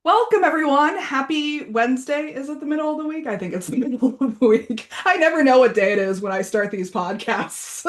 Welcome, everyone. Happy Wednesday. Is it the middle of the week? I think it's the middle of the week. I never know what day it is when I start these podcasts.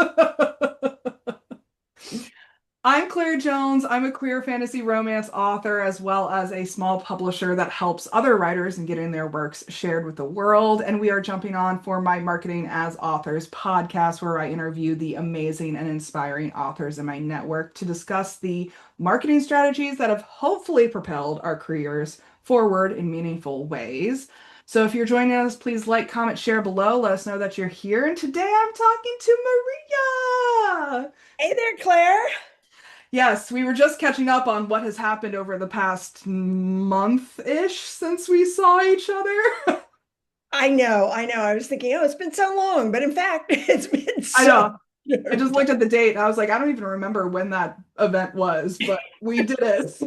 I'm Claire Jones. I'm a queer fantasy romance author, as well as a small publisher that helps other writers in getting their works shared with the world. And we are jumping on for my Marketing as Authors podcast, where I interview the amazing and inspiring authors in my network to discuss the marketing strategies that have hopefully propelled our careers forward in meaningful ways. So if you're joining us, please like, comment, share below. Let us know that you're here. And today I'm talking to Maria. Hey there, Claire. Yes, we were just catching up on what has happened over the past month-ish since we saw each other. I know. I was thinking, oh, it's been so long, but in fact, it's been I so know. I just looked at the date and I was like, I don't even remember when that event was, but we did it.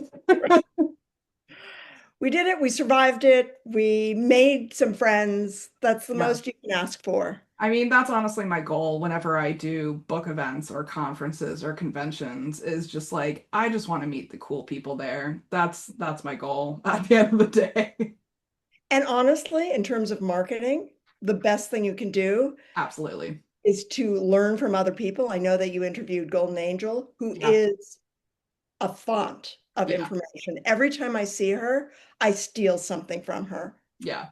we did it. We survived it. We made some friends. That's the Yeah. most you can ask for. I mean, that's honestly my goal whenever I do book events or conferences or conventions is just like I just want to meet the cool people there. That's my goal at the end of the day. And honestly, in terms of marketing, the best thing you can do Absolutely. is to learn from other people. I know that you interviewed Golden Angel, who Yeah. is a font of Yeah. information. Every time I see her, I steal something from her. Yeah.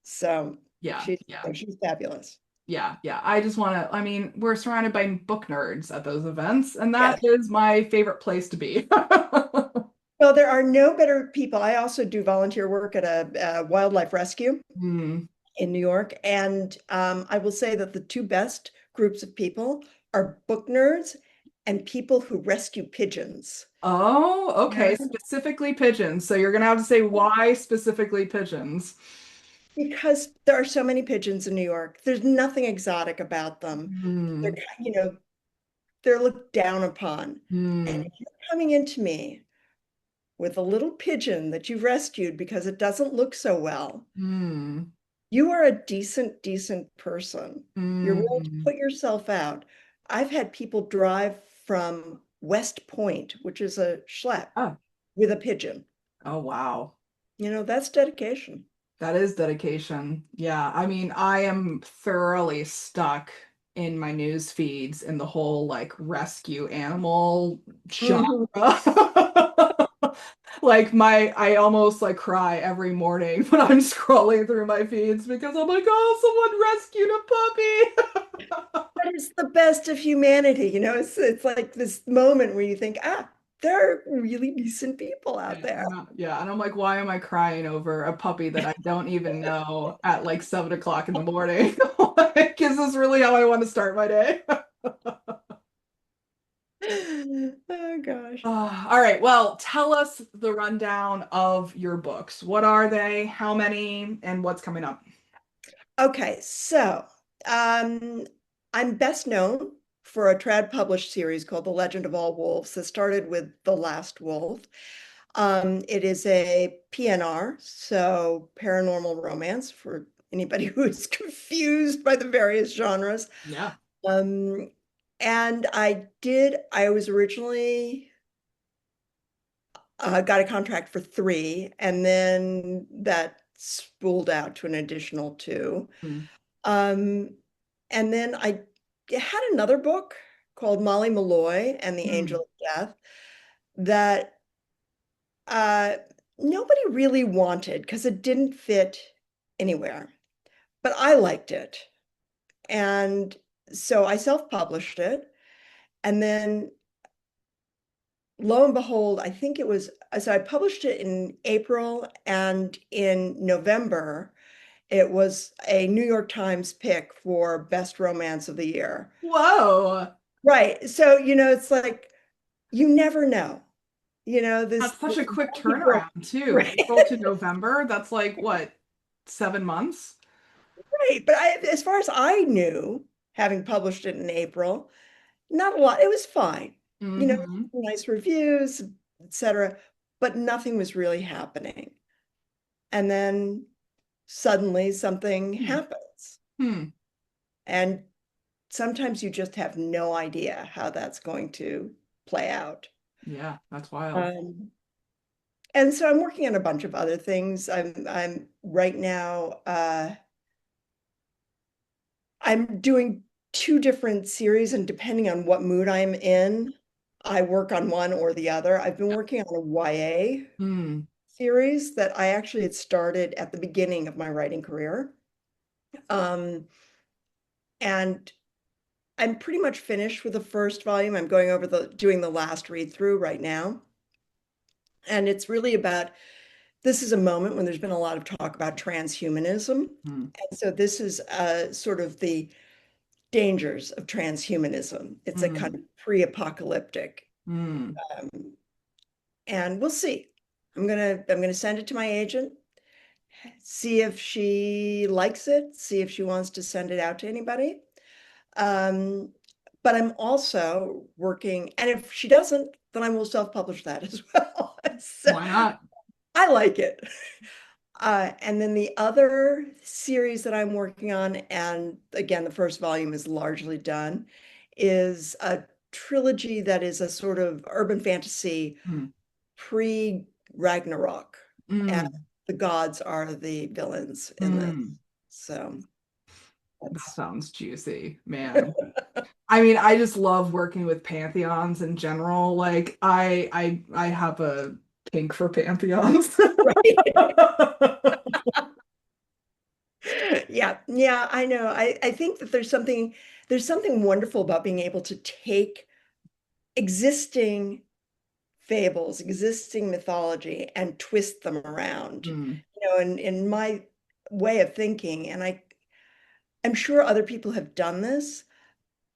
So Yeah. she's Yeah. she's fabulous. Yeah, yeah. I just want to, I mean, we're surrounded by book nerds at those events, and that Yes. is my favorite place to be. Well, there are no better people. I also do volunteer work at a wildlife rescue Hmm. in New York. And I will say that the two best groups of people are book nerds and people who rescue pigeons. Oh, Yeah. okay. Specifically pigeons. So you're gonna have to say why specifically pigeons. Because there are so many pigeons in New York. There's nothing exotic about them. They're, Hmm. they're looked down upon. And Hmm. if you're coming into me with a little pigeon that you've rescued because it doesn't look so well, Hmm. you are a decent person. You're willing to Hmm. put yourself out. I've had people drive from West Point, which is a schlep, Oh. with a pigeon. Oh, wow. That's dedication. That is dedication. Yeah. I mean, I am thoroughly stuck in my news feeds in the whole like rescue animal genre. Mhm. Like I almost like cry every morning when I'm scrolling through my feeds because I'm like, oh, someone rescued a puppy. But it's the best of humanity. It's like this moment where you think, there are really decent people out Yeah, there. yeah, and I'm like, why am I crying over a puppy that I don't even know at like 7 o'clock in the morning? Like, is this really how I want to start my day? Oh gosh. All right, well, tell us the rundown of your books. What are they? How many? And what's coming up? Okay, so um, I'm best known for a trad published series called The Legend of All Wolves that started with The Last Wolf. It is a PNR, so paranormal romance for anybody who is confused by the various genres. Yeah. Um, and I was originally got a contract for three, and then that spooled out to an additional two. Hmm. Um, and then I had another book called Molloy and the Angel Hmm. of Death that uh, nobody really wanted because it didn't fit anywhere, but I liked it. And so I self-published it. And then lo and behold, I think it was, so I published it in April, and in November, it was a New York Times pick for Best Romance of the Year. Whoa. Right. So, it's like you never know. That's such This a quick lucky break. turnaround too. Right. April to November. That's like what, 7 months? Right. But as far as I knew, having published it in April, not a lot. It was fine. Hmm. Nice reviews, etc. But nothing was really happening. And then suddenly something Hmm. happens. Hmm. And sometimes you just have no idea how that's going to play out. Yeah, that's wild. Um, And so I'm working on a bunch of other things. I'm right now I'm doing two different series, and depending on what mood I'm in, I work on one or the other. I've been working on a YA Mm, series that I actually had started at the beginning of my writing career. Um, and I'm pretty much finished with the first volume. I'm going over doing the last read through right now. And it's really about this is a moment when there's been a lot of talk about transhumanism. mm, And so this is sort of the dangers of transhumanism. It's a kind mm, of pre-apocalyptic, mm. um, and we'll see. I'm gonna send it to my agent, see if she likes it, see if she wants to send it out to anybody. Um, but I'm also working, and if she doesn't, then I will self-publish that as well. So Why not? I like it. And then the other series that I'm working on, and again, the first volume is largely done, is a trilogy that is a sort of urban fantasy Mm, pre-Ragnarok. And mm, the gods are the villains in this. mm. So That that's sounds juicy, man. I mean, I just love working with pantheons in general. Like I have a kink for pantheons. right. Yeah, yeah, I know. I think that there's something wonderful about being able to take existing fables, existing mythology, and twist them around. Mm, In my way of thinking, and I'm sure other people have done this,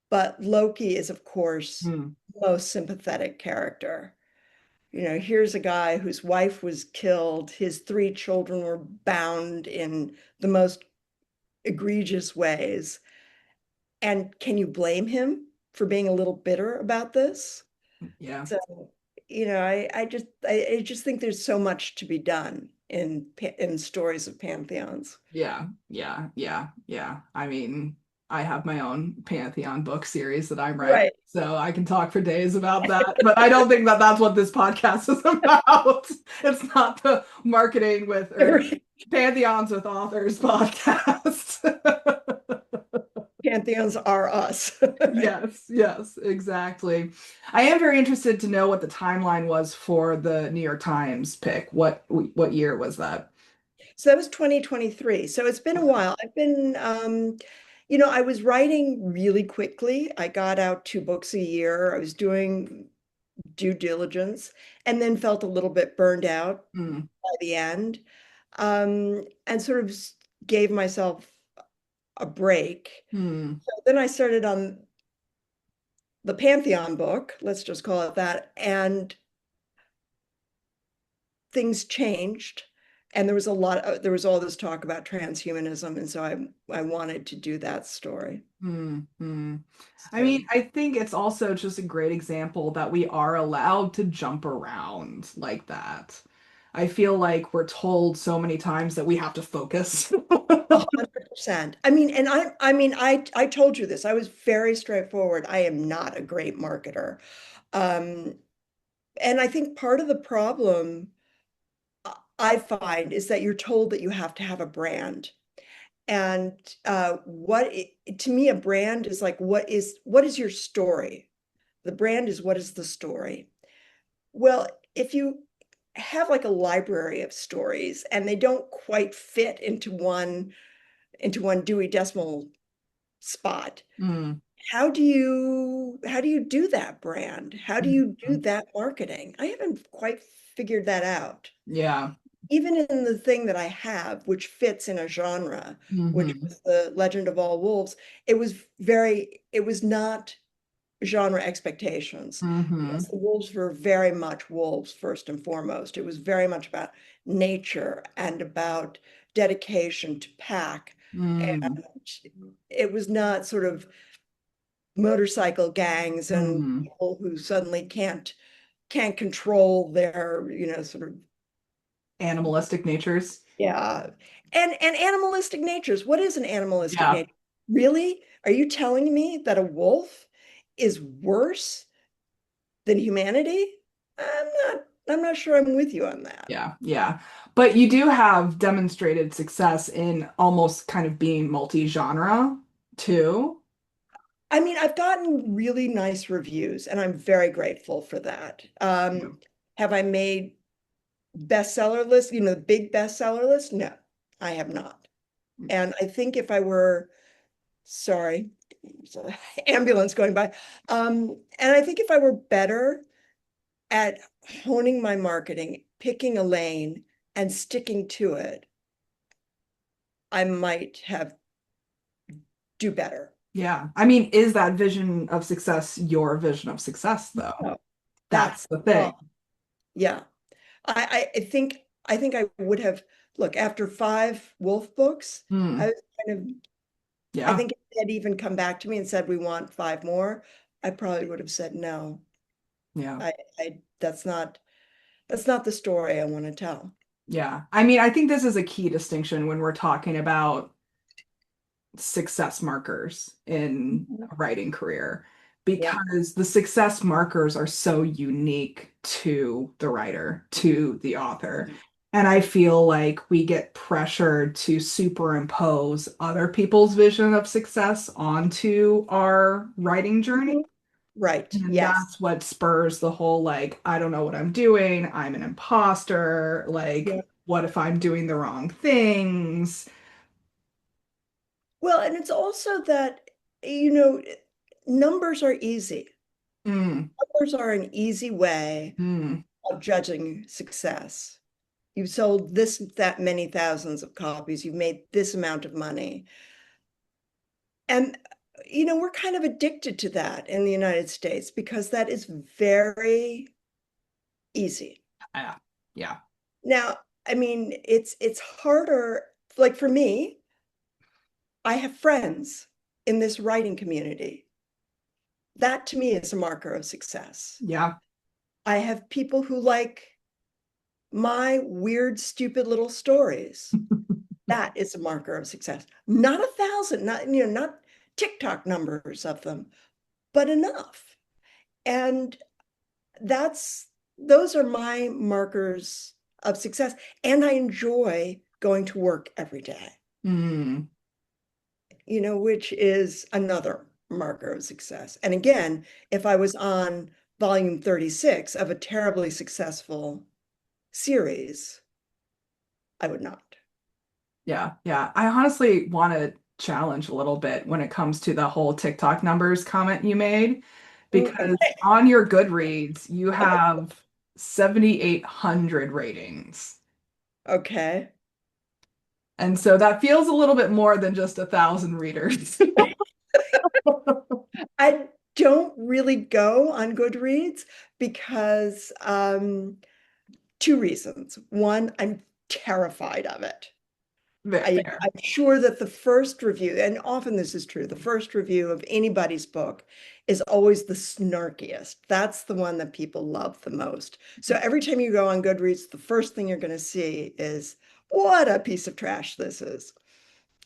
but Loki is, of course, mm, the most sympathetic character. Here's a guy whose wife was killed, his three children were bound in the most egregious ways. And can you blame him for being a little bitter about this? yeah. So, I just think there's so much to be done in stories of pantheons. Yeah, yeah, yeah, yeah. I mean, I have my own Pantheon book series that I'm writing, Right. so I can talk for days about that. But I don't think that that's what this podcast is about. It's not the marketing with or Pantheons with authors podcast. Pantheons are us. Yes, yes, exactly. I am very interested to know what the timeline was for the New York Times pick. What year was that? So that was 2023. So it's been a while. I was writing really quickly. I got out two books a year. I was doing due diligence and then felt a little bit burned out Mm, by the end. And sort of gave myself a break. mm, So then I started on the Pantheon book, let's just call it that, and things changed. And there was all this talk about transhumanism, and so I wanted to do that story. mm, mm. I So mean, I think it's also just a great example that we are allowed to jump around like that. I feel like we're told so many times that we have to focus. 100%. I told you this. I was very straightforward. I am not a great marketer. Um, and I think part of the problem I find is that you're told that you have to have a brand. And to me, a brand is like, what is your story? The brand is what is the story? Well, if you have like a library of stories and they don't quite fit into one Dewey Decimal spot, Mm, how do you do that brand? How do you do mm, that marketing? I haven't quite figured that out. yeah. Even in the thing that I have, which fits in a genre, which Hmm. was the Legend of All Wolves, it was not genre expectations. Hmm. Because the wolves were very much wolves first and foremost. It was very much about nature and about dedication to pack. Mm, And it was not sort of motorcycle gangs and mm. people who suddenly can't control their, sort of, Animalistic natures. yeah. And animalistic natures. What is an animalistic Yeah. nature? Really? Are you telling me that a wolf is worse than humanity? I'm I'm not sure I'm with you on that. Yeah, yeah. But you do have demonstrated success in almost kind of being multi-genre too. I mean, I've gotten really nice reviews, and I'm very grateful for that. Yeah. Have I made bestseller list, the big bestseller list? No, I have not. And I think if I were, sorry, there's an ambulance going by. And I think if I were better at honing my marketing, picking a lane and sticking to it, I might have do better. Yeah. I mean, is that vision of success your vision of success though? Oh, That's that's the oh thing. yeah. I think I would have look after five Wolf books. I Hmm. was kind of I Yeah. think if they had even come back to me and said we want five more, I probably would have said no. Yeah. I that's not the story I want to tell. Yeah. I mean, I think this is a key distinction when we're talking about success markers in Mhm. a writing career Yeah. because the success markers are so unique to the writer, to the author. And I feel like we get pressured to superimpose other people's vision of success onto our writing journey. Mhm. Right. And Yes. that's what spurs the whole like, I don't know what I'm doing. I'm an imposter. Yeah. Like, what if I'm doing the wrong things? Well, and it's also that, you know, numbers are easy. Mm, Numbers are an easy way mm, of judging success. You've sold that many thousands of copies, you've made this amount of money. And, we're kind of addicted to that in the United States because that is very easy. yeah. Yeah. Now, I mean, it's harder, like for me, I have friends in this writing community. That to me is a marker of success. Yeah. I have people who like my weird, stupid little stories. That is a marker of success. Not 1,000, not TikTok numbers of them, but enough. And that's those are my markers of success. And I enjoy going to work every day, Mm, which is another marker of success. And again, if I was on volume 36 of a terribly successful series, I would not. yeah. Yeah. I honestly want to challenge a little bit when it comes to the whole TikTok numbers comment you made, because Okay. on your Goodreads, you have 7,800 ratings. Okay. And so that feels a little bit more than just 1,000 readers. I don't really go on Goodreads because two reasons. One, I'm terrified of it. Fair. I'm sure that the first review, and often this is true, the first review of anybody's book is always the snarkiest. That's the one that people love the most. So every time you go on Goodreads, the first thing you're going to see is what a piece of trash this is.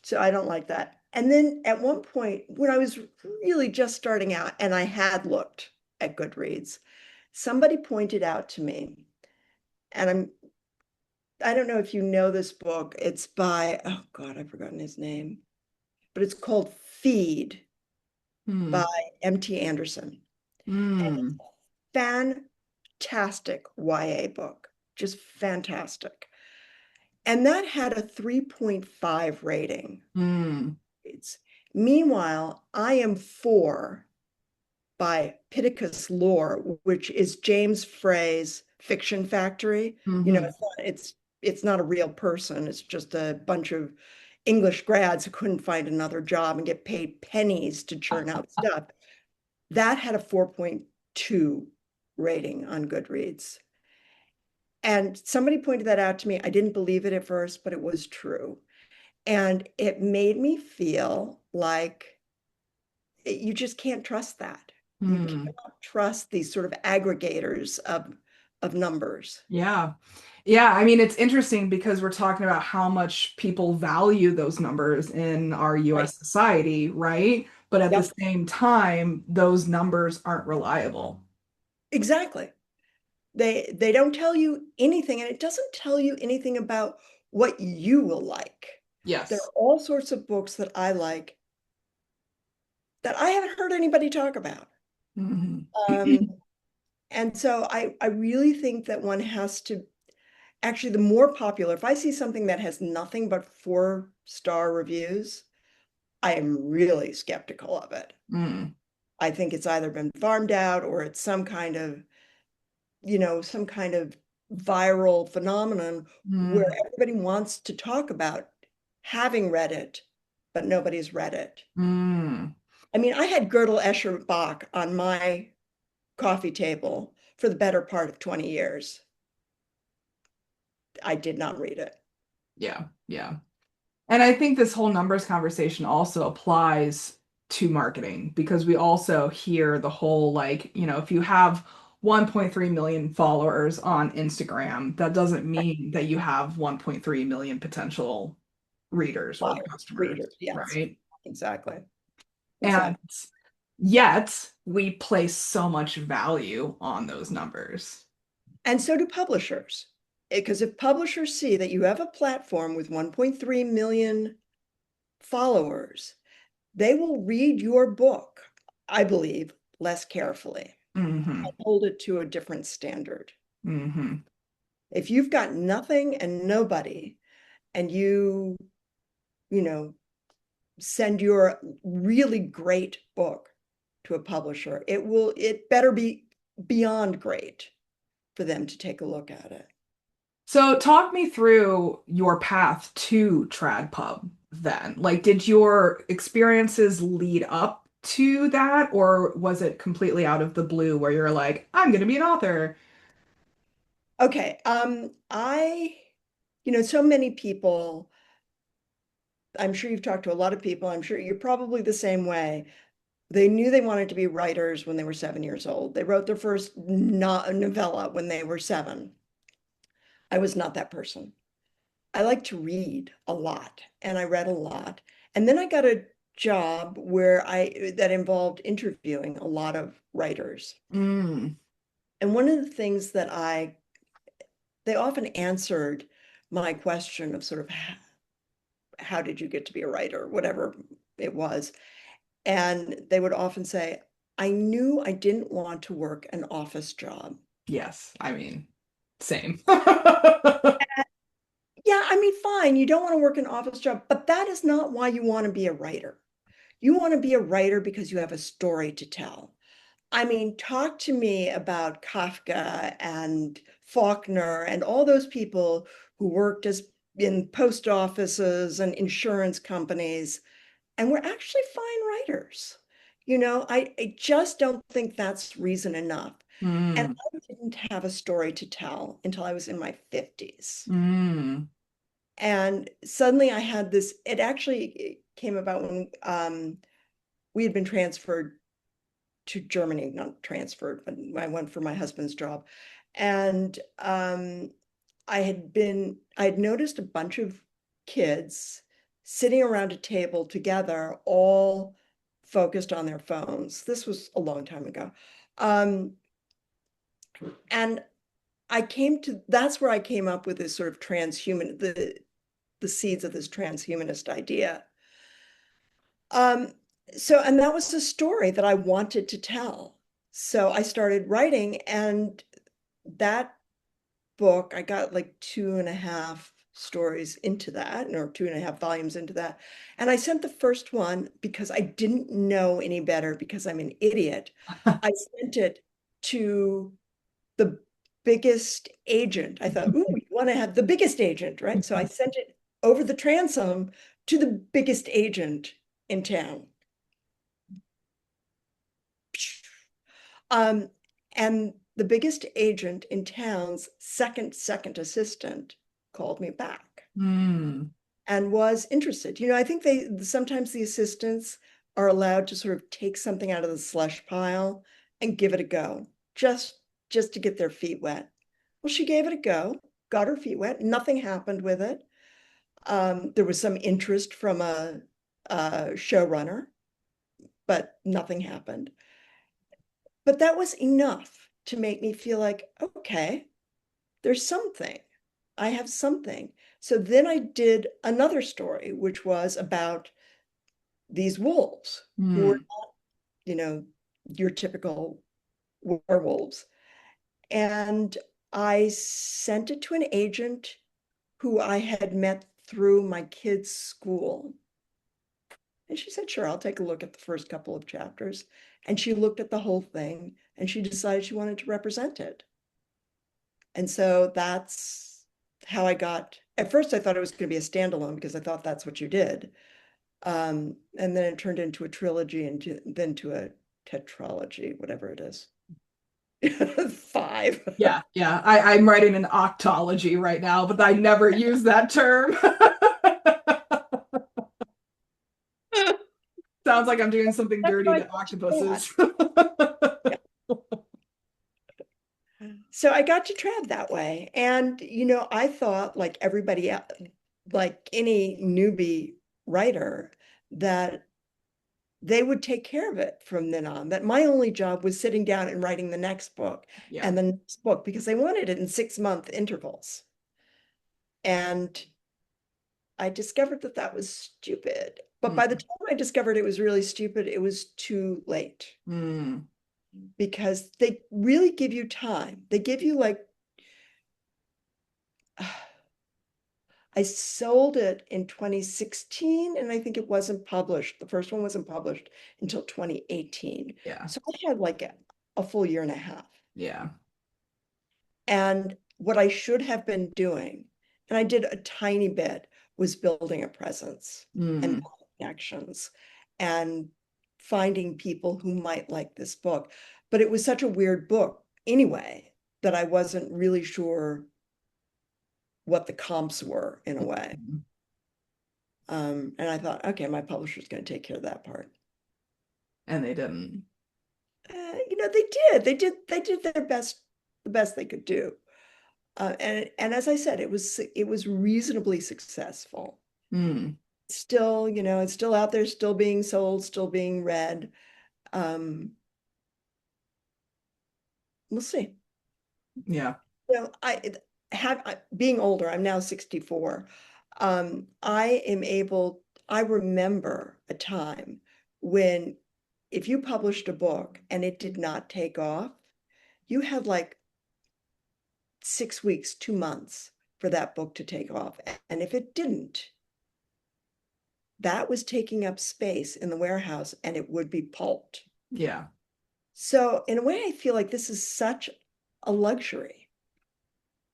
So I don't like that. And then at one point, when I was really just starting out and I had looked at Goodreads, somebody pointed out to me, and I don't know if you know this book. It's by, oh God, I've forgotten his name, but it's called Feed by Hmm. M.T. Anderson. And it's Hmm. a fantastic YA book, just fantastic. And that had a 3.5 rating. Hmm. It's meanwhile, I am four by Pittacus Lore, which is James Frey's fiction factory. Hmm. It's not a real person. It's just a bunch of English grads who couldn't find another job and get paid pennies to churn out stuff. That had a 4.2 rating on Goodreads. And somebody pointed that out to me. I didn't believe it at first, but it was true. And it made me feel like you just can't trust that. You Hmm. cannot trust these sort of aggregators of numbers. Yeah. Yeah. I mean, it's interesting because we're talking about how much people value those numbers in our Right. US society, right? But at the Yep. same time, those numbers aren't reliable. Exactly. They don't tell you anything, and it doesn't tell you anything about what you will like. There Yes. are all sorts of books that I like that I haven't heard anybody talk about. Mhm. Um, and so I really think that one has to actually, the more popular, if I see something that has nothing but 4-star reviews, I am really skeptical of it. Mm. I think it's either been farmed out or it's some kind of, some kind of viral phenomenon where Mm. everybody wants to talk about having read it, but nobody's read it. Mm. I mean, I had Gödel Escher Bach on my coffee table for the better part of 20 years. I did not read it. Yeah. Yeah. And I think this whole numbers conversation also applies to marketing because we also hear the whole like, if you have 1.3 million followers on Instagram, that doesn't mean that you have 1.3 million potential readers or Wow, customers, readers, yes, right? exactly, And exactly. yet we place so much value on those numbers. And so do publishers. Because if publishers see that you have a platform with 1.3 million followers, they will read your book, I believe, less carefully Hmm. and hold it to a different standard. Hmm. If you've got nothing and nobody, and you know, send your really great book to a publisher, it better be beyond great for them to take a look at it. So talk me through your path to TradPub then. Like, did your experiences lead up to that, or was it completely out of the blue where you're like, I'm going to be an author? Okay, so many people, I'm sure you've talked to a lot of people, I'm sure you're probably the same way. They knew they wanted to be writers when they were 7 years old. They wrote their first novella when they were 7. I was not that person. I like to read a lot, and I read a lot. And then I got a job that involved interviewing a lot of writers. Mm, And one of the things that they often answered my question of sort of how did you get to be a writer, whatever it was. And they would often say, I knew I didn't want to work an office job. yes, I mean, same. Yeah, I mean, fine, you don't want to work an office job, but that is not why you want to be a writer. You want to be a writer because you have a story to tell. I mean, talk to me about Kafka and Faulkner and all those people who worked as in post offices and insurance companies and were actually fine writers. I just don't think that's reason enough. And Mm, I didn't have a story to tell until I was in my 50s. mm, And suddenly I had this, it actually came about when we had been transferred to Germany, not transferred, but I went for my husband's job. And I had noticed a bunch of kids sitting around a table together, all focused on their phones. This was a long time ago. Um, and that's where I came up with this sort of the seeds of this transhumanist idea. Um, and that was a story that I wanted to tell. So I started writing, and that book, I got like 2.5 stories into that, or 2.5 volumes into that. And I sent the first one because I didn't know any better because I'm an idiot. I sent it to the biggest agent. I thought, ooh, you want to have the biggest agent, right? So I sent it over the transom to the biggest agent in town. Um, and the biggest agent in town's second assistant called me back mm. and was interested. I think sometimes the assistants are allowed to sort of take something out of the slush pile and give it a go, just to get their feet wet. Well, she gave it a go, got her feet wet. Nothing happened with it. There was some interest from a showrunner, but nothing happened. But that was enough. to make me feel like, okay, there's something. I have something. So then I did another story, which was about these wolves who were, Mm. you know, your typical werewolves. And I sent it to an agent who I had met through my kids' school. And she said, sure, I'll take a look at the first couple of chapters. And she looked at the whole thing and she decided she wanted to represent it. And so that's how I got, at first I thought it was going to be a standalone because I thought that's what you did. And then it turned into a trilogy and then to a tetralogy, whatever it is. Five. Yeah, yeah. I'm writing an octology right now, but I never use that term. Sounds like I'm doing something That's dirty why I to got to trad. octopuses. Yeah. So I got to trad that way. And, I thought like everybody, like any newbie writer, that they would take care of it from then on, that my only job was sitting down and writing the next book Yeah. and the next book because they wanted it in 6-month intervals. And I discovered that that was stupid. But by the Mm. time I discovered it was really stupid, it was too late Mm. because they really give you time. They give you like, I sold it in 2016 and I think it wasn't published. The first one wasn't published until 2018. Yeah. So I had like a full year and a half. Yeah. And what I should have been doing, and I did a tiny bit, was building a presence and Mm. connections and finding people who might like this book. But it was such a weird book anyway that I wasn't really sure what the comps were in a way. Mm. And I thought, okay, my publisher's going to take care of that part. And they didn't. They did. They did their best, the best they could do. And as I said, it was reasonably successful. Mm. Still, it's still out there, still being sold, still being read. Um, we'll see. Yeah. Being older, I'm now 64. I remember a time when if you published a book and it did not take off, you had like 6 weeks, 2 months for that book to take off. And if it didn't, that was taking up space in the warehouse and it would be pulped. Yeah. So in a way, I feel like this is such a luxury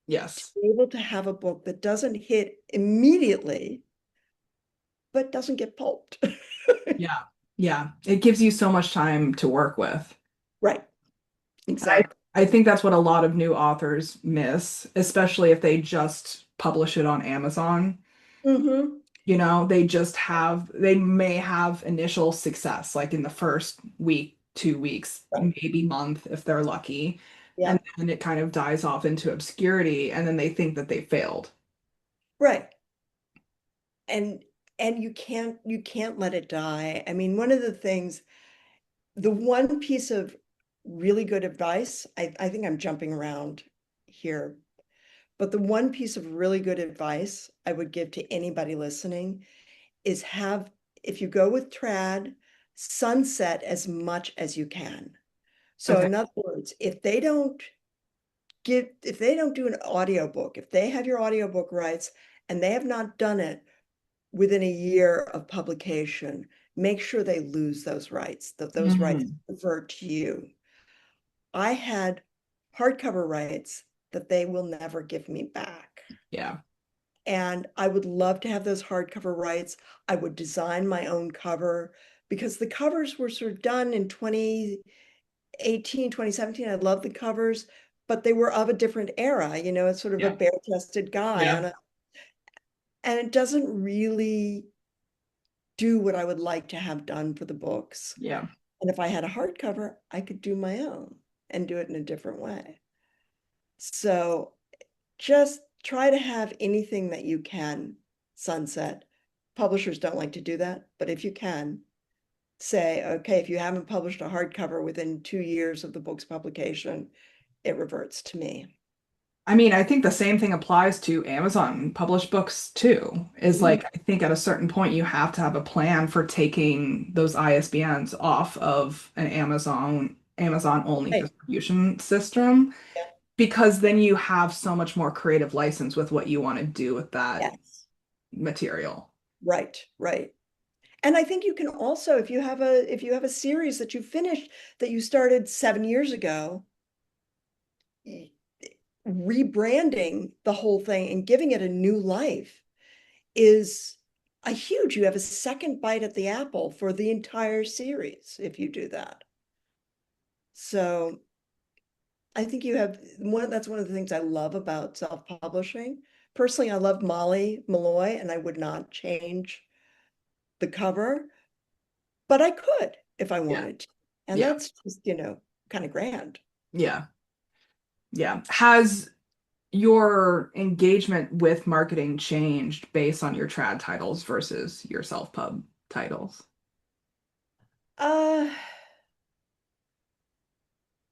to Yes. be able to have a book that doesn't hit immediately, but doesn't get pulped. Yeah. Yeah. It gives you so much time to work with. Right, I exactly. I think that's what a lot of new authors miss, especially if they just publish it on Amazon. Hmm. They may have initial success, like in the first week, 2 weeks, Right. maybe month if they're lucky. Yeah, And then it kind of dies off into obscurity, and then they think that they failed. right. And you can't let it die. I mean, one of the things, the one piece of really good advice, I think I'm jumping around here, but the one piece of really good advice I would give to anybody listening is if you go with trad, sunset as much as you can. So Okay. in other words, if they don't do an audiobook, if they have your audiobook rights and they have not done it within a year of publication, make sure they lose those rights, that those rights Mhm. revert to you. I had hardcover rights that they will never give me back. Yeah. And I would love to have those hardcover rights. I would design my own cover because the covers were sort of done in 2018, 2017. I love the covers, but they were of a different era. It's sort of a Yeah. bare-chested guy Yeah. and it doesn't really do what I would like to have done for the books. Yeah. And if I had a hardcover, I could do my own and do it in a different way. So just try to have anything that you can sunset. Publishers don't like to do that, but if you can, say, okay, if you haven't published a hardcover within 2 years of the book's publication, it reverts to me. I mean, I think the same thing applies to Amazon published books too. Is Mhm. like I think at a certain point you have to have a plan for taking those ISBNs off of an Amazon only Right. distribution system Yeah. because then you have so much more creative license with what you want to do with that Yes. material. Right. Right. And I think you can also, if you have a series that you finished that you started 7 years ago, y- rebranding the whole thing and giving it a new life is a huge, you have a second bite at the apple for the entire series if you do that. So I think you have that's one of the things I love about self-publishing. Personally, I love Molloy, and I would not change the cover, but I could if I Yeah. wanted to. And Yeah. that's just, kind of grand. Yeah. Yeah. Has your engagement with marketing changed based on your trad titles versus your self-pub titles? Uh,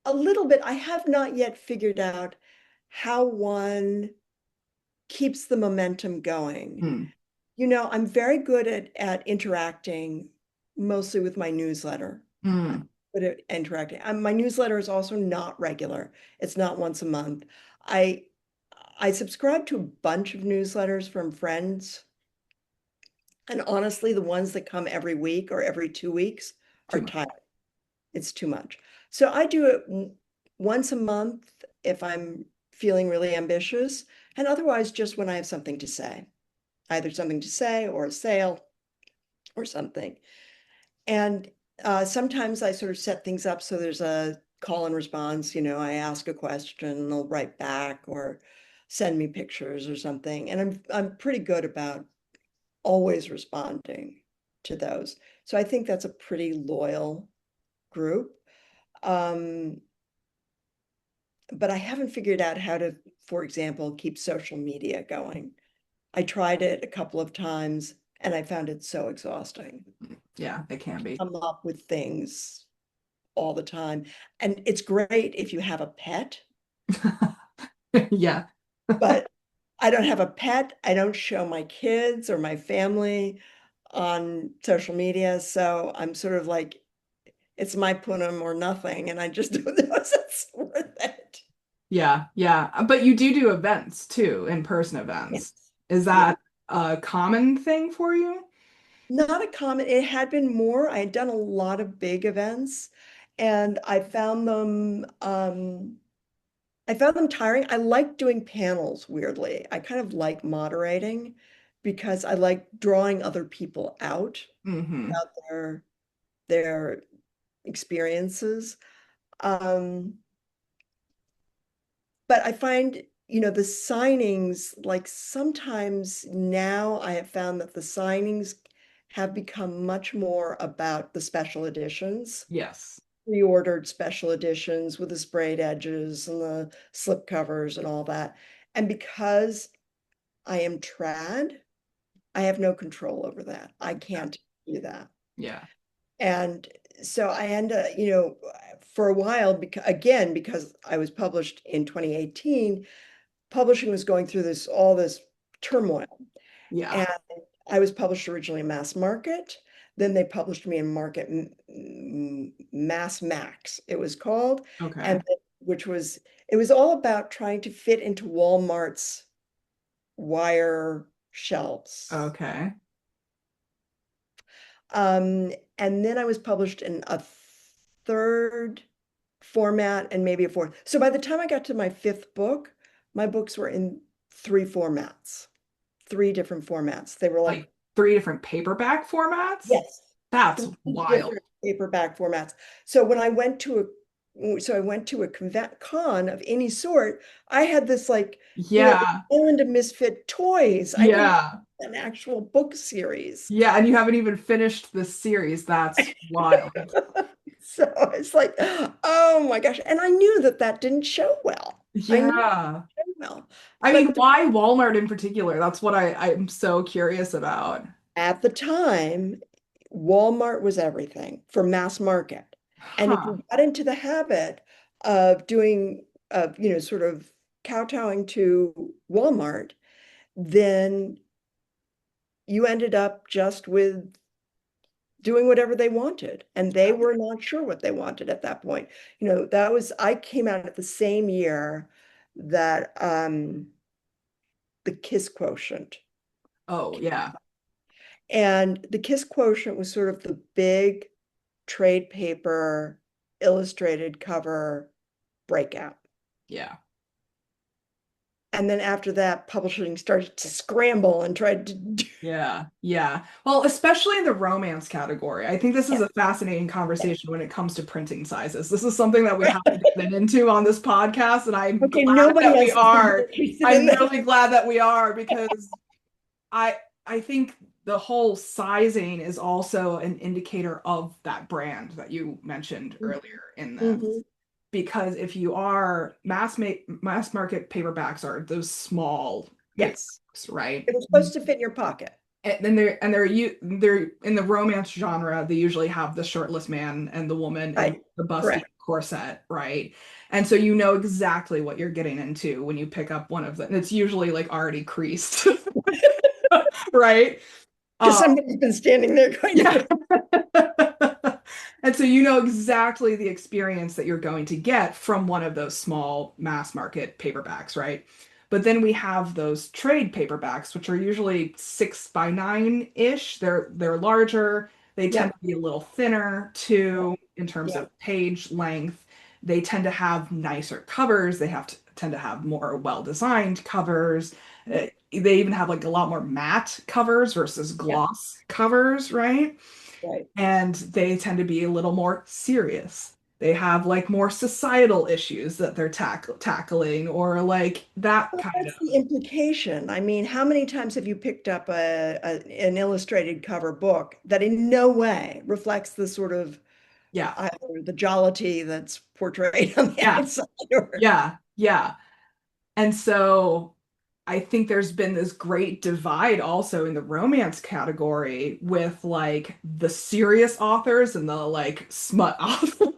a little bit. I have not yet figured out how one keeps the momentum going. Hmm. I'm very good at interacting mostly with my newsletter. I'm Hmm. good at interacting. My newsletter is also not regular. It's not once a month. I I subscribe to a bunch of newsletters from friends, and honestly, the ones that come every week or every 2 weeks Too are much. tiring. It's too much. So I do it once a month if I'm feeling really ambitious, and otherwise just when I have something to say, either something to say or a sale or something. And sometimes I sort of set things up so there's a call and response. I ask a question, they'll write back or send me pictures or something. And I'm pretty good about always responding to those. So I think that's a pretty loyal group. Um, but I haven't figured out how to, for example, keep social media going. I tried it a couple of times and I found it so exhausting. Yeah, it can be. Come up with things all the time. And it's great if you have a pet, Yeah. but I don't have a pet. I don't show my kids or my family on social media. So I'm sort of like, it's my punum or nothing. And I just don't know if it's worth it. Yeah, yeah. But you do events too, in-person events. Yes. Is Yeah. that a common thing for you? Not a common, it had been more. I had done a lot of big events and I found them tiring. I like doing panels, weirdly. I kind of like moderating because I like drawing other people out Hmm. about their experiences. Um, but I find, the signings, like sometimes now I have found that the signings have become much more about the special editions, Yes. pre-ordered special editions with the sprayed edges and the slip covers and all that. And because I am trad, I have no control over that. I Yeah. can't do that. Yeah. And so I end up, for a while, because I was published in 2018, publishing was going through all this turmoil. Yeah. And I was published originally in Mass Market. Then they published me in Mass Max, it was called, Okay. and it was all about trying to fit into Walmart's wire shelves. Okay. And then I was published in a third format and maybe a fourth. So by the time I got to my fifth book, my books were in three different formats. They were like, Like three different paperback formats? yes, That's three wild. different paperback formats. So when I went to a con of any sort, I had this like, Yeah. island of misfit toys. I didn't Yeah. have an actual book series. Yeah, and you haven't even finished the series. That's wild. So it's like, oh my gosh. And I knew that that didn't show well. I knew it Yeah. didn't show well. I mean, But why Walmart in particular? That's what I'm so curious about. at the time, Walmart was everything for mass market. And if Huh. you got into the habit of doing sort of kowtowing to Walmart, then you ended up just with doing whatever they wanted. And they were not sure what they wanted at that point. I came out at the same year that the Kiss quotient. Oh, yeah. And the Kiss quotient was sort of the big trade paper illustrated cover breakout. Yeah. And then after that, publishing started to scramble and tried to do. Yeah, yeah. Well, especially in the romance category. I think this is Yeah, a fascinating yeah. conversation when it comes to printing sizes. This is something that we have to get into on this podcast, and I'm Okay, glad nobody that we else is going to be are. interested in I'm that. really glad that we are because I I think the whole sizing is also an indicator of that brand that you mentioned earlier in this. Mhm. Because if you are mass market paperbacks are those small Yes, paperbacks, right? it was supposed to fit in your pocket. And then they're in the romance genre, they usually have the shirtless man and the woman in Right, the busty correct. corset, right? And so you know exactly what you're getting into when you pick up one of them. It's usually like already creased, right? Because Um, somebody's been standing there going, yeah. And so you know exactly the experience that you're going to get from one of those small mass market paperbacks, right? But then we have those trade paperbacks, which are usually 6 by 9-ish. They're larger. They tend yeah, to be a little thinner too in terms yeah, of page length. They tend to have nicer covers. They have to tend to have more well-designed covers. They even have like a lot more matte covers versus yeah, gloss covers, right? right. And they tend to be a little more serious. They have like more societal issues that they're tackling or like that Well, kind that's of. the implication. I mean, how many times have you picked up an illustrated cover book that in no way reflects the sort of Yeah. either the jollity that's portrayed on the Yeah. outside or Yeah. Yeah. And so I think there's been this great divide also in the romance category with like the serious authors and the like smut authors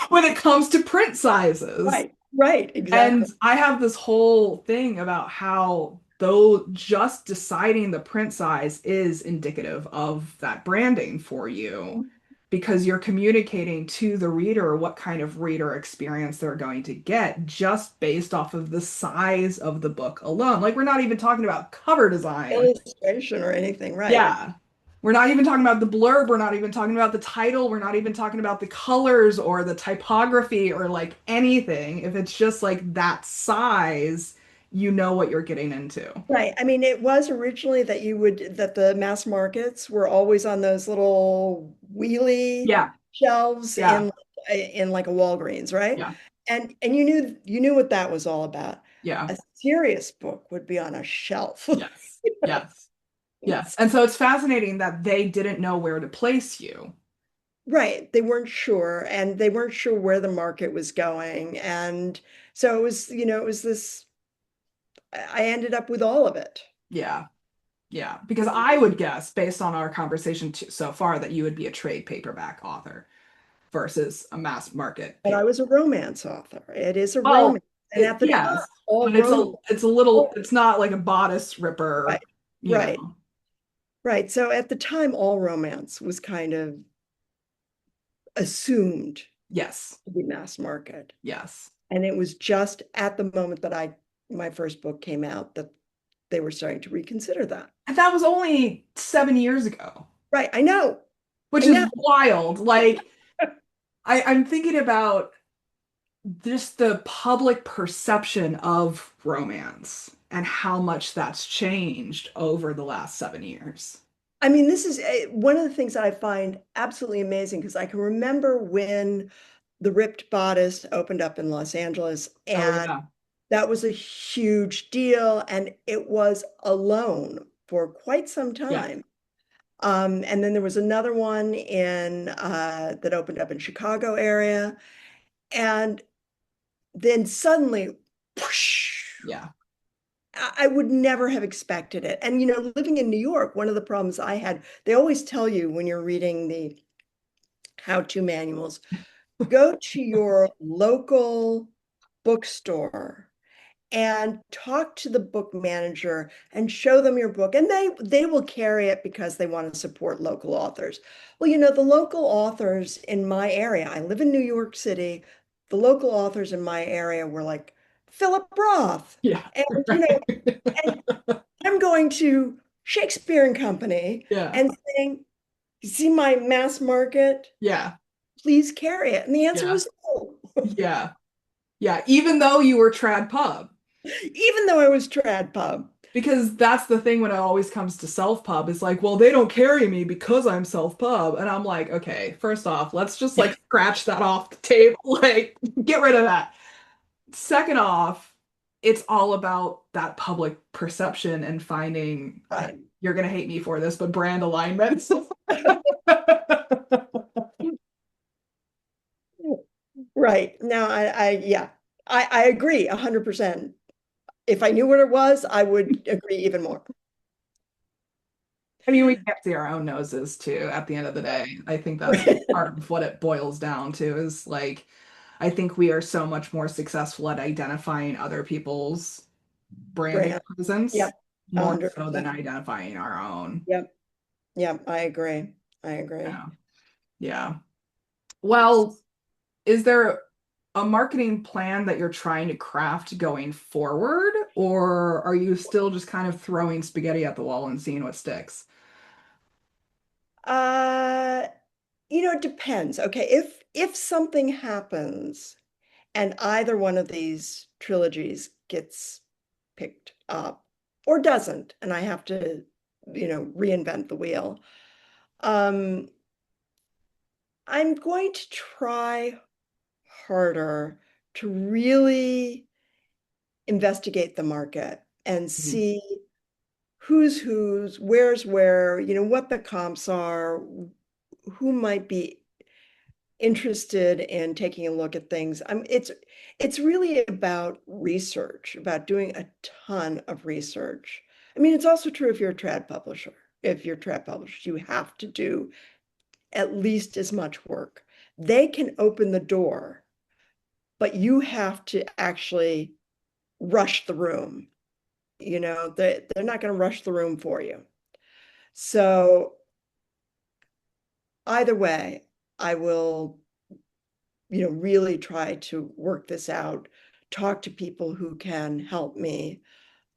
when it comes to print sizes. right, right, And exactly. I have this whole thing about how though just deciding the print size is indicative of that branding for you because you're communicating to the reader what kind of reader experience they're going to get just based off of the size of the book alone. Like we're not even talking about cover design. Illustration or anything, right? Yeah. We're not even talking about the blurb. We're not even talking about the title. We're not even talking about the colors or the typography or like anything. If it's just like that size, you know what you're getting into. Right. I mean, it was originally that the mass markets were always on those little wheelie Yeah. shelves Yeah. in like a Walgreens, right? Yeah. And you knew what that was all about. Yeah. A serious book would be on a shelf. Yes. Yes. Yes. And so it's fascinating that they didn't know where to place you. Right. They weren't sure, and they weren't sure where the market was going. And so it was this, I ended up with all of it. Yeah. Yeah. Because I would guess, based on our conversation so far, that you would be a trade paperback author versus a mass market But I paper. was a romance author. It is a Well, romance. And at the time, yes, all but romance. it's a little Oh, it's not like a bodice ripper, right, you right, know. right. So at the time, all romance was kind of assumed Yes. to be mass market. Yes. And it was just at the moment that my first book came out that they were starting to reconsider that. And that was only 7 years ago, Right. I know. which I know. is wild. Like I'm thinking about just the public perception of romance and how much that's changed over the last 7 years. I mean, this is one of the things that I find absolutely amazing because I can remember when the ripped bodice opened up in Los Angeles, Oh and yeah. that was a huge deal, and it was alone for quite some Yeah. time. And then there was another one in that opened up in Chicago area, and then suddenly, whoosh, Yeah. I would never have expected it. And living in New York, one of the problems I had, they always tell you when you're reading the how-to manuals, go to your local. bookstore and talk to the book manager and show them your book, and they will carry it because they want to support local authors. Well, the local authors in my area, I live in New York City, the local authors in my area were like Philip Roth. Yeah. And Right. and I'm going to Shakespeare and Company Yeah. and saying, "You see my mass market, Yeah. please carry it." And the answer Yeah. was no. Yeah. Yeah. Even though you were trad pub. Even though I was trad pub. Because that's the thing when it always comes to self pub. It's like, well, they don't carry me because I'm self pub. And I'm like, okay, first off, let's just like scratch that off the table. Like, get rid of that. Second off, it's all about that public perception and finding, Right. you're going to hate me for this, but brand alignment. Right. Now, yeah, I agree 100%. If I knew what it was, I would agree even more. I mean, we can't see our own noses too at the end of the day. I think that's part of what it boils down to is like, I think we are so much more successful at identifying other people's branding Brand. presence Yep. more so than 100%. identifying our own. Yep. Yep. I agree. I agree. Yeah. Yeah. Well, is there a marketing plan that you're trying to craft going forward, or are you still just kind of throwing spaghetti at the wall and seeing what sticks? Uh, it depends. Okay, if something happens and either one of these trilogies gets picked up or doesn't, and I have to, reinvent the wheel, um, I'm going to try harder to really investigate the market and Mhm. see who's who's, where's where, what the comps are, who might be interested in taking a look at things. It's really about research, about doing a ton of research. I mean, it's also true if you're a trad publisher. If you're trad published, you have to do at least as much work. They can open the door, but you have to actually rush the room. They're not going to rush the room for you. So either way, I will, really try to work this out, talk to people who can help me.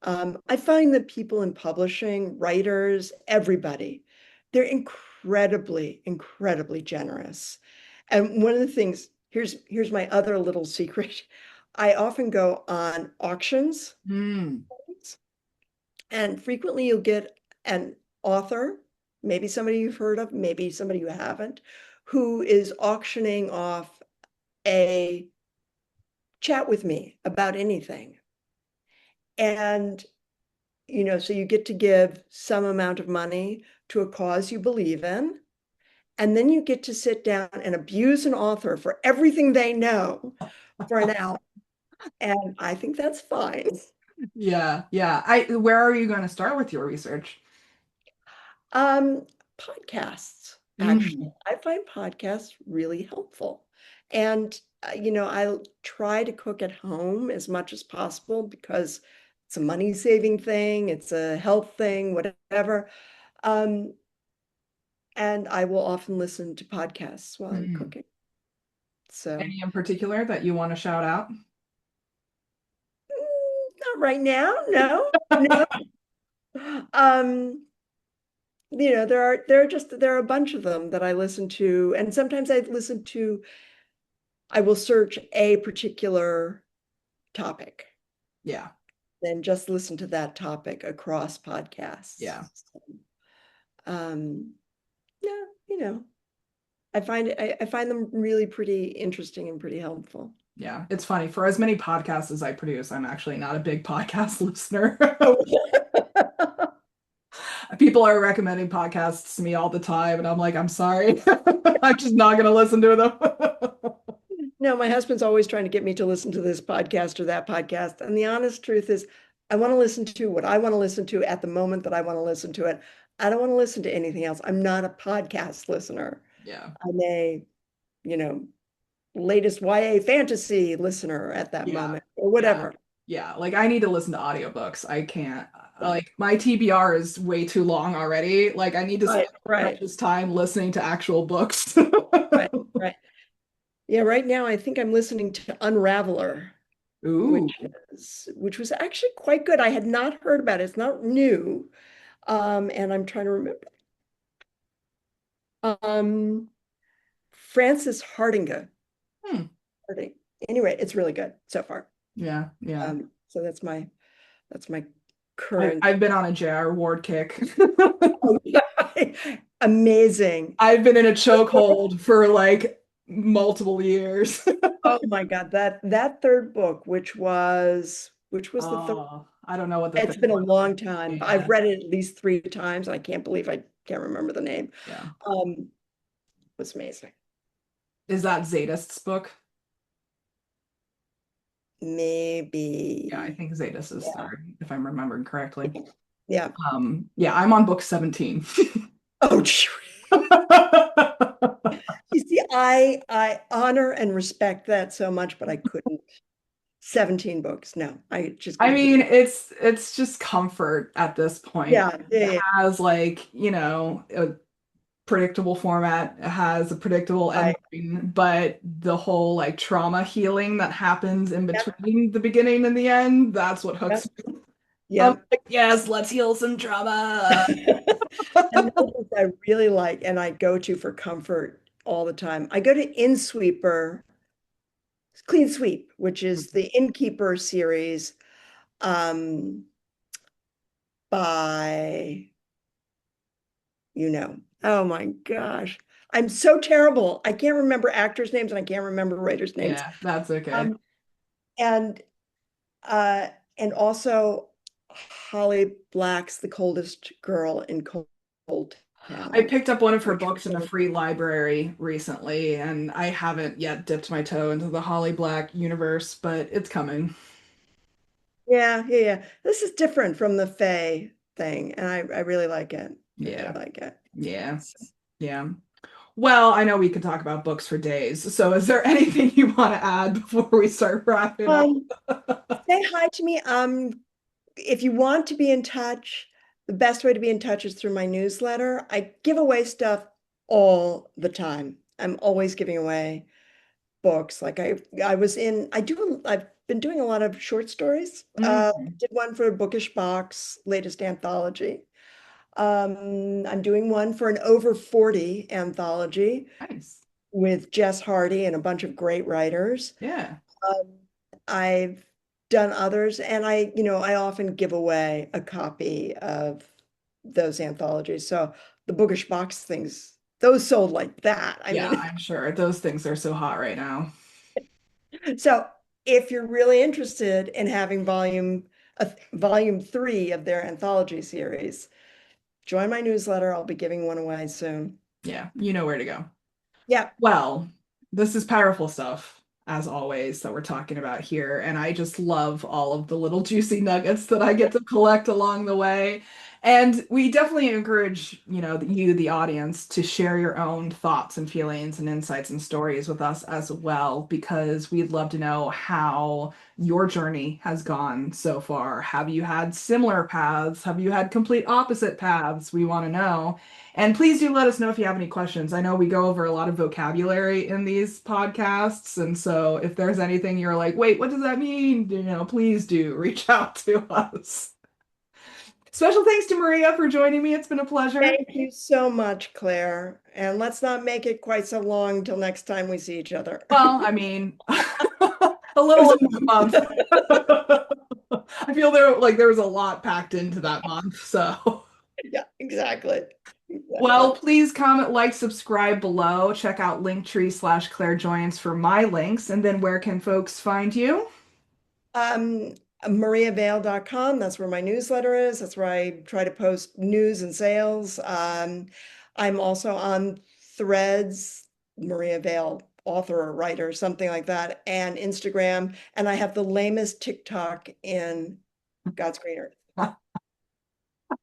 I find that people in publishing, writers, everybody, they're incredibly, incredibly generous. And one of the things, here's my other little secret. I often go on auctions, Mm. and frequently you'll get an author, maybe somebody you've heard of, maybe somebody you haven't, who is auctioning off a chat with me about anything. And, so you get to give some amount of money to a cause you believe in, and then you get to sit down and abuse an author for everything they know for an hour. And I think that's fine. Yeah, yeah. Where are you going to start with your research? Um, Podcasts, actually. Mm. I find podcasts really helpful. And, I try to cook at home as much as possible because it's a money saving thing, it's a health thing, whatever. Um, and I will often listen to podcasts while I'm Mm. cooking. So, Any in particular that you want to shout out? not right now, no, no. Um, there are a bunch of them that I listen to, and sometimes I will search a particular topic Yeah, and just listen to that topic across podcasts. yeah, Um, yeah, I find them really pretty interesting and pretty helpful. yeah. It's funny. For as many podcasts as I produce, I'm actually not a big podcast listener. Oh, People are recommending podcasts to me all the time, and I'm like, I'm sorry. I'm just not going to listen to them. no, my husband's always trying to get me to listen to this podcast or that podcast. And the honest truth is, I want to listen to what I want to listen to at the moment that I want to listen to it. I don't want to listen to anything else. I'm not a podcast listener. Yeah. I'm a, you know, latest YA fantasy listener at that Yeah. moment or Yeah. whatever. Yeah. Like I need to listen to audiobooks. I can't. Like my TBR is way too long already. Like I need to Right, spend right, precious time listening to actual books. right, right. Yeah, right now I think I'm listening to Unraveler, Ooh. which was actually quite good. I had not heard about it. It's not new. And I'm trying to remember. Um, Francis Hmm. Harding. Anyway, it's really good so far. Yeah. Yeah. So that's my I, current. I've been on a J.R. Ward kick. Oh, yeah. Amazing. I've been in a chokehold for like multiple years. Oh my God, that third book, which was the third. Oh, I don't know what the It's third been a one was. long time. I've Yeah. read it at least 3 times. I can't believe I can't remember the name. Yeah. Um, it was amazing. Is that Zadist's book? Yeah, I Maybe. think Zadist is Yeah. third, if I'm remembering correctly. Yeah. Yeah, I'm on book 17. Oh, you see, I honor and respect that so much, but I couldn't. 17 books. No, I just I couldn't keep mean, it. it's just comfort at this point. Yeah, yeah, It yeah. has like, a predictable format, it has a predictable Right. ending, but the whole like trauma healing that happens in Yep, between the beginning and the end, that's what hooks yep, me. I'm yep. like, yes, let's heal some trauma. Another book I really like and I go to for comfort all the time. I go to Insweeper, Clean Sweep, which is the Innkeeper series um, by, oh my gosh. I'm so terrible. I can't remember actors' names and I can't remember writers' names. Yeah, that's okay. Um, and uh, and also Holly Black's The Coldest Girl in Cold I Town, picked up one of her which books in a was free library recently, and I haven't yet dipped my toe into the Holly Black universe, but it's coming. yeah, yeah, yeah. This is different from the Fae thing, and I really like it. I really Yeah, like it. yeah, yeah. Well, I know we could talk about books for days, so is there anything you want to add before we start wrapping up? Um, Say hi to me. If you want to be in touch, the best way to be in touch is through my newsletter. I give away stuff all the time. I'm always giving away books. Like I've been doing a lot of short stories. Mm, Did one for Bookish Box, latest anthology. I'm doing one for an over 40 anthology nice. with Jess Hardy and a bunch of great writers. Yeah. Um, I've done others, and I often give away a copy of those anthologies. So the Bookish Box things, those sold like that. I Yeah, mean, I'm sure. Those things are so hot right now. so if you're really interested in having volume 3 of their anthology series, join my newsletter. I'll be giving one away soon. Yeah, you know where to go. Yeah. Well, this is powerful stuff, as always, that we're talking about here. And I just love all of the little juicy nuggets that I get to collect along the way. And we definitely encourage, you, the audience, to share your own thoughts and feelings and insights and stories with us as well, because we'd love to know how your journey has gone so far. Have you had similar paths? Have you had complete opposite paths? We want to know. And please do let us know if you have any questions. I know we go over a lot of vocabulary in these podcasts. And so if there's anything you're like, wait, what does that mean? Please do reach out to us. Special thanks to Maria for joining me. It's been a pleasure. Thank you so much, Claire. And let's not make it quite so long till next time we see each other. Well, I mean, a little over a month. I feel there was a lot packed into that month. So, Yeah, exactly. well, Exactly. please comment, like, subscribe below. Check out Linktree/Clairejoyance for my links. And then where can folks find you? Um, mariavale.com. That's where my newsletter is. That's where I try to post news and sales. I'm also on Threads, Maria Vale, author or writer, something like that, and Instagram. And I have the lamest TikTok in God's green earth.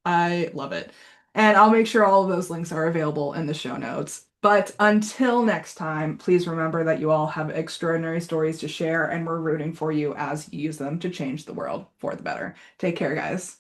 I love it. And I'll make sure all of those links are available in the show notes. But until next time, please remember that you all have extraordinary stories to share, and we're rooting for you as you use them to change the world for the better. Take care, guys.